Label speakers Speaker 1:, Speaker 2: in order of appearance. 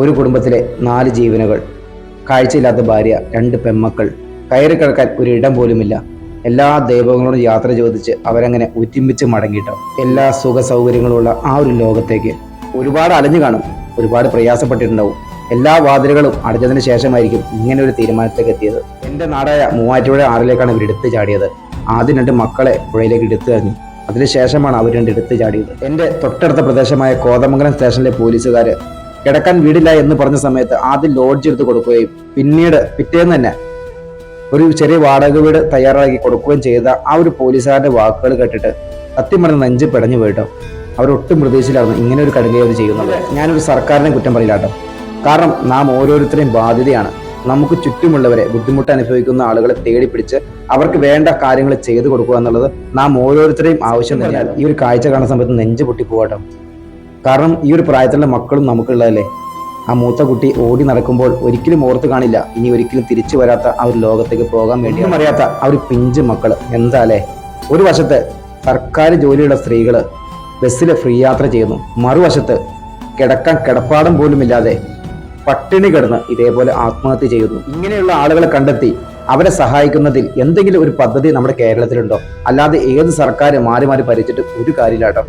Speaker 1: ഒരു കുടുംബത്തിലെ 4 ജീവനുകൾ, കാഴ്ചയില്ലാത്ത ഭാര്യ, 2 പെൺമക്കൾ, കയറി കിടക്കാൻ ഒരു ഇടം പോലുമില്ല. എല്ലാ ദൈവങ്ങളോടും യാത്ര ചോദിച്ച് അവരങ്ങനെ ഒരുമിച്ച് മടങ്ങിയിട്ടോ എല്ലാ സുഖ സൗകര്യങ്ങളുള്ള ആ ഒരു ലോകത്തേക്ക്. ഒരുപാട് അലഞ്ഞു കാണും, ഒരുപാട് പ്രയാസപ്പെട്ടിട്ടുണ്ടാവും. എല്ലാ വാതിലുകളും അടച്ചതിന് ശേഷമായിരിക്കും ഇങ്ങനെ ഒരു തീരുമാനത്തിലേക്ക് എത്തിയത്. എൻ്റെ നാടായ മൂവാറ്റുപുഴ ആറിലേക്കാണ് ഇവർ എടുത്തു ചാടിയത്. ആദ്യം 2 മക്കളെ പുഴയിലേക്ക് എടുത്തു കഴിഞ്ഞു. അതിനുശേഷമാണ് അവർ 2 എടുത്തു ചാടിയത്. എൻ്റെ തൊട്ടടുത്ത പ്രദേശമായ കോതമംഗലം സ്റ്റേഷനിലെ പോലീസുകാർ കിടക്കാൻ വീടില്ല എന്ന് പറഞ്ഞ സമയത്ത് ആദ്യം ലോഡ്ജ് എടുത്ത് കൊടുക്കുകയും പിന്നീട് പിറ്റേന്ന് തന്നെ ഒരു ചെറിയ വാടക വീട് തയ്യാറാക്കി കൊടുക്കുകയും ചെയ്ത ആ ഒരു പോലീസുകാരുടെ വാക്കുകൾ കേട്ടിട്ട് സത്യം പറഞ്ഞ നെഞ്ച് പിടഞ്ഞു പോയിട്ടോ. അവരൊട്ടും പ്രതീക്ഷയിലായിരുന്നു ഇങ്ങനെ ഒരു കടുകയെ അവർ ചെയ്യുന്നത്. ഞാനൊരു സർക്കാരിനെ കുറ്റം പറയില്ല കേട്ടോ. കാരണം നാം ഓരോരുത്തരെയും ബാധ്യതയാണ്. നമുക്ക് ചുറ്റുമുള്ളവരെ ബുദ്ധിമുട്ട് അനുഭവിക്കുന്ന ആളുകളെ തേടി പിടിച്ച് അവർക്ക് വേണ്ട കാര്യങ്ങൾ ചെയ്തു കൊടുക്കുക എന്നുള്ളത് നാം ഓരോരുത്തരെയും ആവശ്യം തന്നെയാണ്. ഈ ഒരു കാഴ്ച കാണുന്ന സമയത്ത് നെഞ്ച് പൊട്ടിപ്പോകട്ടോ. കാരണം ഈ ഒരു പ്രായത്തിലുള്ള മക്കളും നമുക്കുള്ളതല്ലേ. ആ മൂത്ത കുട്ടി ഓടി നടക്കുമ്പോൾ ഒരിക്കലും ഓർത്ത് കാണില്ല ഇനി ഒരിക്കലും തിരിച്ചു വരാത്ത ആ ഒരു ലോകത്തേക്ക് പോകാൻ വേണ്ടിയും അറിയാത്ത ആ ഒരു പിഞ്ച് മക്കൾ. എന്താലേ, ഒരു വശത്ത് സർക്കാർ ജോലിയുള്ള സ്ത്രീകൾ ബസ്സിൽ ഫ്രീ യാത്ര ചെയ്യുന്നു, മറുവശത്ത് കിടക്കാൻ കിടപ്പാടം പോലും ഇല്ലാതെ പട്ടിണി കിടന്ന് ഇതേപോലെ ആത്മഹത്യ ചെയ്യുന്നു. ഇങ്ങനെയുള്ള ആളുകളെ കണ്ടെത്തി അവരെ സഹായിക്കുന്നതിൽ എന്തെങ്കിലും ഒരു പദ്ധതി നമ്മുടെ കേരളത്തിലുണ്ടോ? അല്ലാതെ ഏത് സർക്കാർ മാറി മാറി ഭരിച്ചിട്ട് ഒരു കാര്യമില്ല കേട്ടോ.